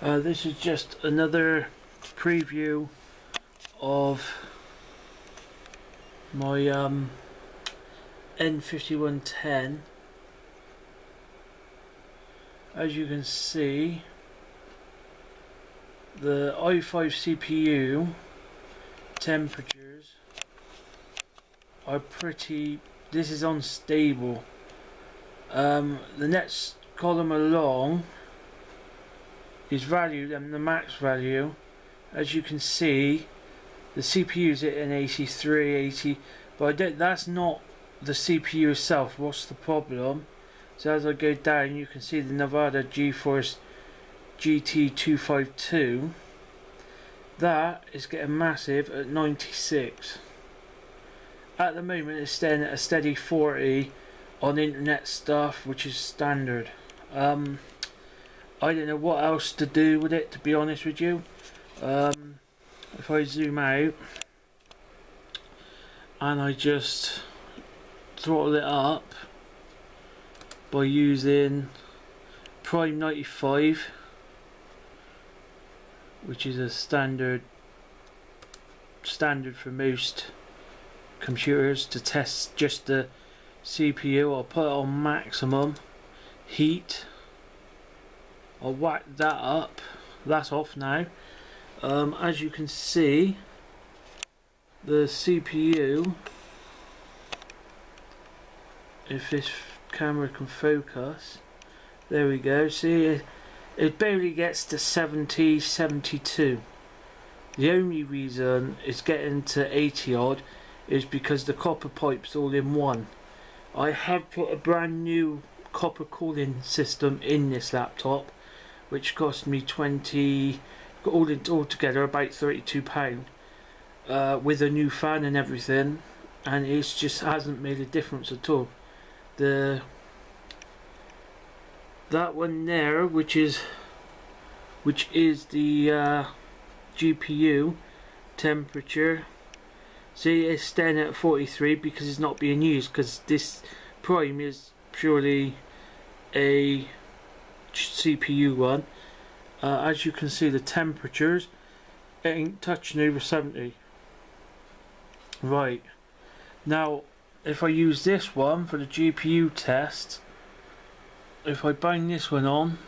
This is just another preview of my N5110. As you can see, the i5 CPU temperatures are pretty, this is unstable. The next column along is value, and the max value. As you can see, the CPU is at an 83, 80, but that's not the CPU itself. What's the problem? So as I go down, you can see the Nevada GeForce GT252. That is getting massive at 96. At the moment, it's staying at a steady 40 on internet stuff, which is standard. I don't know what else to do with it, to be honest with you. If I zoom out and I just throttle it up by using Prime 95, which is a standard for most computers to test just the CPU. I'll put it on maximum heat. I'll whack that up. That's off now. As you can see, the CPU, if this camera can focus, there we go, see it barely gets to 70, 72. The only reason it's getting to 80 odd is because the copper pipe's all in one. I have put a brand new copper cooling system in this laptop, which cost me all together about £32, with a new fan and everything, and it just hasn't made a difference at all. That one there, which is the GPU temperature, see, it's staying at 43 because it's not being used, because this Prime is purely a CPU one. As you can see, the temperatures, it ain't touching over 70. Right, now if I use this one for the GPU test, if I bang this one on,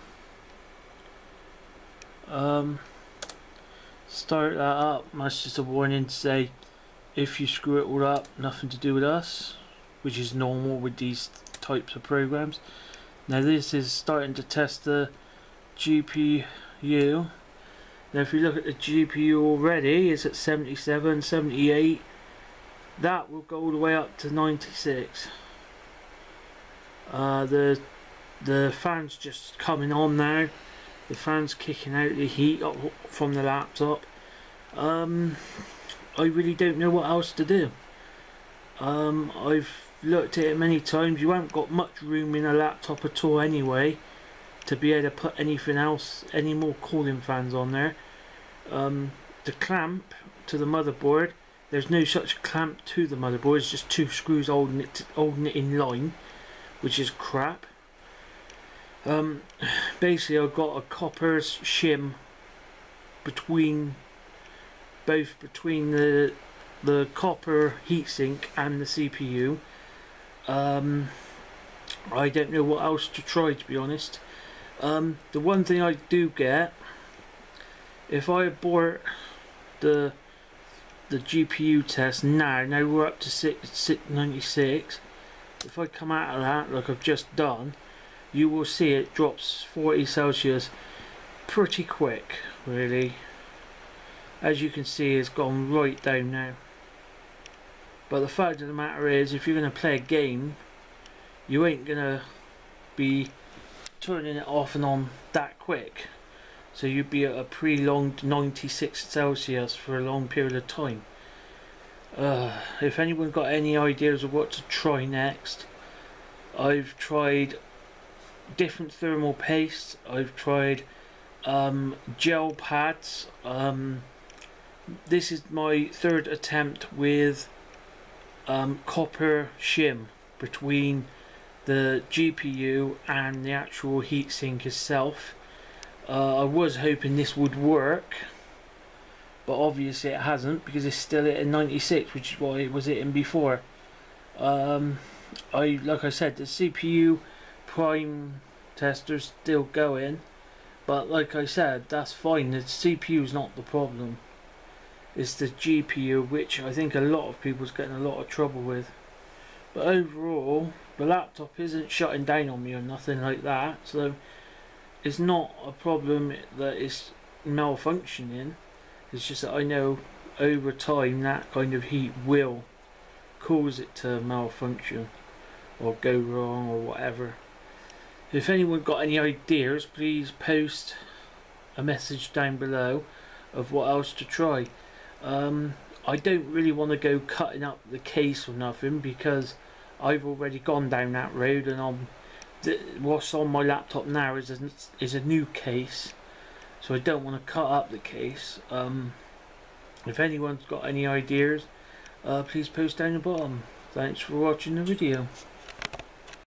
start that up, that's just a warning to say, if you screw it all up, nothing to do with us, which is normal with these types of programs. Now this is starting to test the GPU. Now if you look at the GPU already, it's at 77, 78. That will go all the way up to 96. The fan's just coming on now. The fan's kicking out the heat up from the laptop. I really don't know what else to do. I've looked at it many times. You haven't got much room in a laptop at all anyway to be able to put anything else, any more cooling fans on there. The clamp to the motherboard, there's no such clamp to the motherboard. It's just two screws holding it in line, which is crap. Basically, I've got a copper shim between the copper heatsink and the CPU. I don't know what else to try, to be honest. The one thing I do get, if I abort the GPU test now we're up to 696. If I come out of that like I've just done, you will see it drops 40 Celsius pretty quick, really. As you can see, it's gone right down now. But the fact of the matter is, if you're going to play a game, you ain't going to be turning it off and on that quick. So you'd be at a prolonged 96 Celsius for a long period of time. If anyone got any ideas of what to try next, I've tried different thermal pastes. I've tried gel pads. This is my third attempt with copper shim between the GPU and the actual heatsink itself. I was hoping this would work, but obviously it hasn't because it's still hitting 96, which is what it was hitting before. Like I said, the CPU prime tester's still going, but like I said, that's fine. The CPU is not the problem. It's the GPU, which I think a lot of people's getting a lot of trouble with. But overall, the laptop isn't shutting down on me or nothing like that, so it's not a problem that it's malfunctioning. It's just that I know over time that kind of heat will cause it to malfunction or go wrong or whatever. If anyone got any ideas, please post a message down below of what else to try. I don't really want to go cutting up the case or nothing because I've already gone down that road, and what's on my laptop now is a new case, so I don't want to cut up the case. If anyone's got any ideas, please post down the bottom. Thanks for watching the video.